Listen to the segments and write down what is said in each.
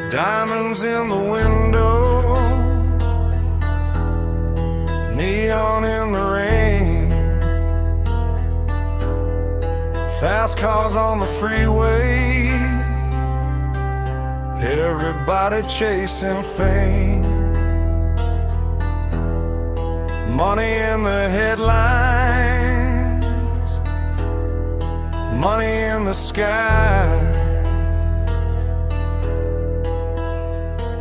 Diamonds in the window, neon in the rain, fast cars on the freeway, everybody chasing fame. Money in the headlines, money in the sky,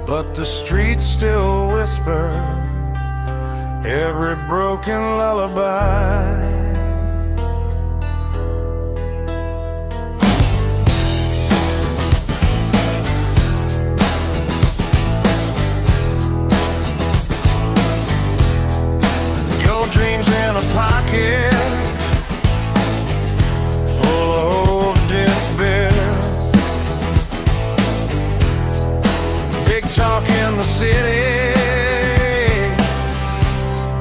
but the streets still whisper every broken lullaby. Your dreams in a pocket full of old dead bills. Big talk in the city,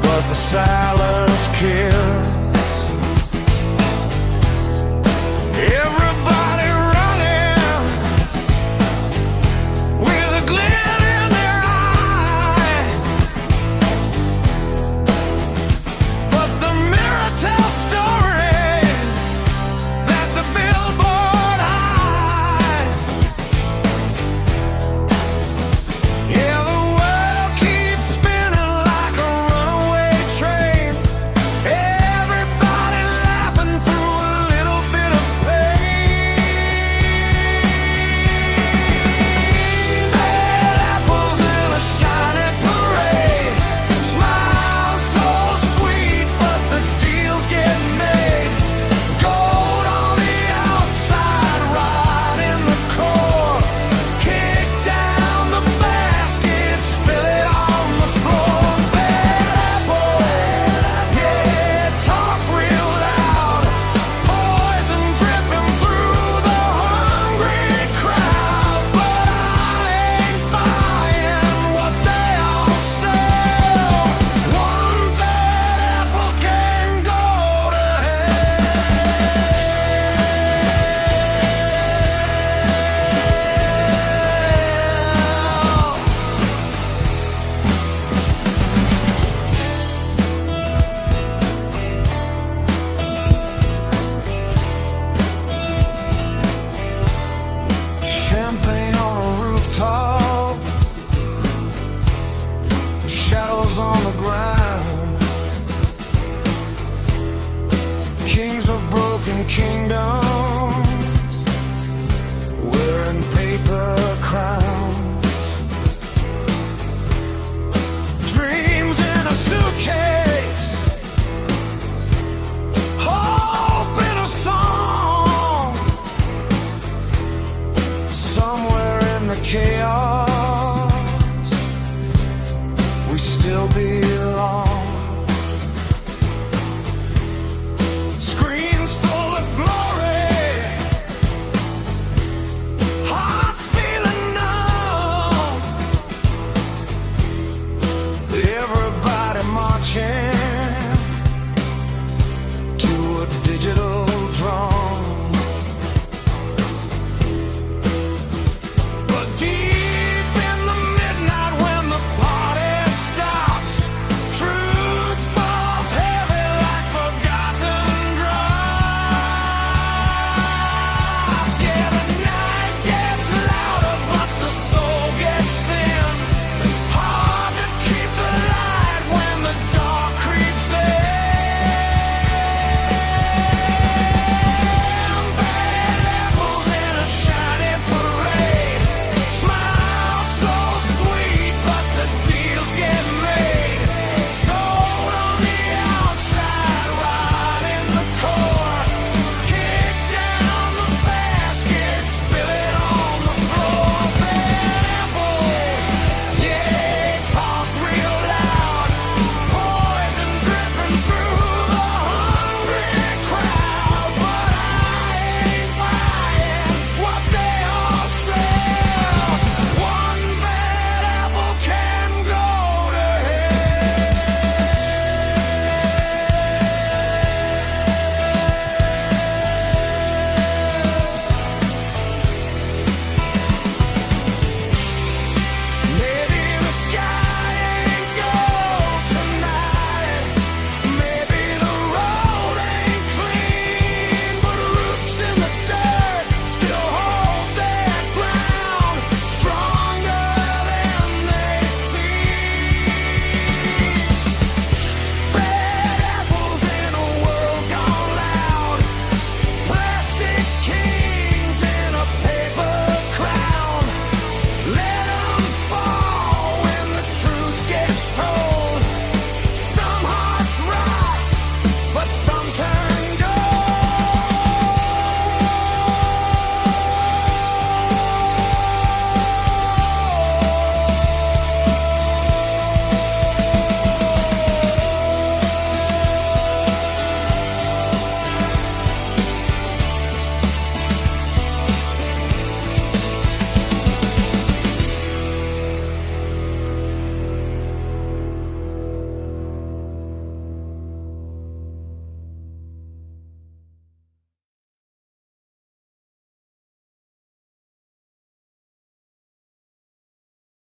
but the silence kills. Everybody running with a glint in their eye, but the mirror tells stories that the billboard hides. Yeah, the world keeps spinning like a runaway train, everybody laughing through a little bit of pain. Red apples in a shiny parade, smiles so sweet, but the deals get made. Gold on the outside, rot in the core. Kick down the basket, spill it on the floor. Bad apple, yeah, talk real loud. Poison dripping through the hungry crowd, but I ain't buying what they all sell. One bad apple can go to champagne on a rooftop, shadows on the ground. Kings of broken kingdoms,